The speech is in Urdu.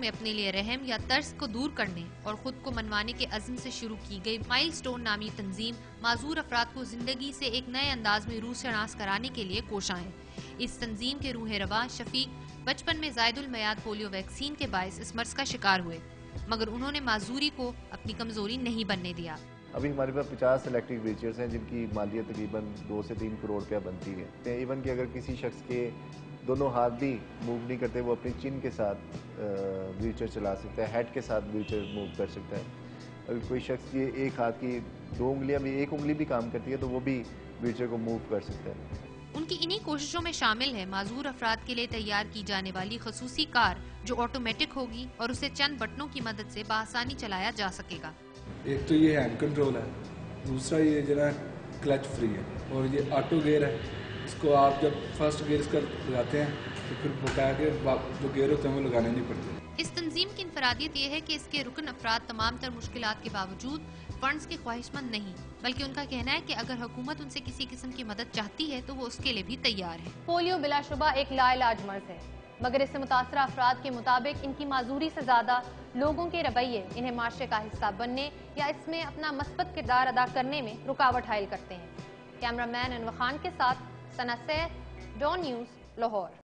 میں اپنے لیے رحم یا ترس کو دور کرنے اور خود کو منوانے کے عزم سے شروع کی گئی مائل سٹون نامی تنظیم معذور افراد کو زندگی سے ایک نئے انداز میں روح شناس کرانے کے لیے کوشاں ہے۔ اس تنظیم کے روح رواں شفیق بچپن میں زائد المیعاد پولیو ویکسین کے باعث اس مرض کا شکار ہوئے، مگر انہوں نے معذوری کو اپنی کمزوری نہیں بننے دیا۔ ابھی ہمارے پاس 50 الیکٹرک ویل چیئرز ہیں جن کی مالیت تقریباً 2 سے 3 کروڑ روپیہ بنتی ہے۔ ایون کہ اگر کسی شخص کے دونوں ہاتھ بھی موو نہیں کرتے، وہ اپنی چن کے ساتھ ویل چیئر چلا سکتا ہے، ہیڈ کے ساتھ ویل چیئر موو کر سکتا ہے۔ اگر کوئی شخص کی ایک ہاتھ کی 2 انگلیاں بھی، ایک انگلی بھی کام کرتی ہے تو وہ بھی ویل چیئر کو موو کر سکتا ہے۔ ان کی انہی کوششوں میں شامل ہے معذور افراد کے لیے تیار کی جانے والی خصوصی کار جو آٹومیٹک ہوگی اور اسے چند بٹنوں کی مدد سے بآسانی چلایا جا سکے گا۔ ایک تو یہ ہینڈ کنٹرول ہے، دوسرا یہ جو ہے کلچ فری ہے، اور یہ آٹو گیئر ہے۔ اس کو آپ جب فرسٹ گیئر اس کا لگاتے ہیں تو پھر بتایا کہ جو گیئر ہوتے ہیں وہ لگانے نہیں پڑتے۔ اس تنظیم کی انفرادیت یہ ہے کہ اس کے رکن افراد تمام تر مشکلات کے باوجود فنڈز کے خواہش مند نہیں، بلکہ ان کا کہنا ہے کہ اگر حکومت ان سے کسی قسم کی مدد چاہتی ہے تو وہ اس کے لیے بھی تیار ہے۔ پولیو بلا شبہ ایک لا علاج مرض ہے، مگر اس سے متاثرہ افراد کے مطابق ان کی معذوری سے زیادہ لوگوں کے رویے انہیں معاشرے کا حصہ بننے یا اس میں اپنا مثبت کردار ادا کرنے میں رکاوٹ حائل کرتے ہیں۔ کیمرہ مین انور خان کے ساتھ ثنا سید، ڈان نیوز، لاہور۔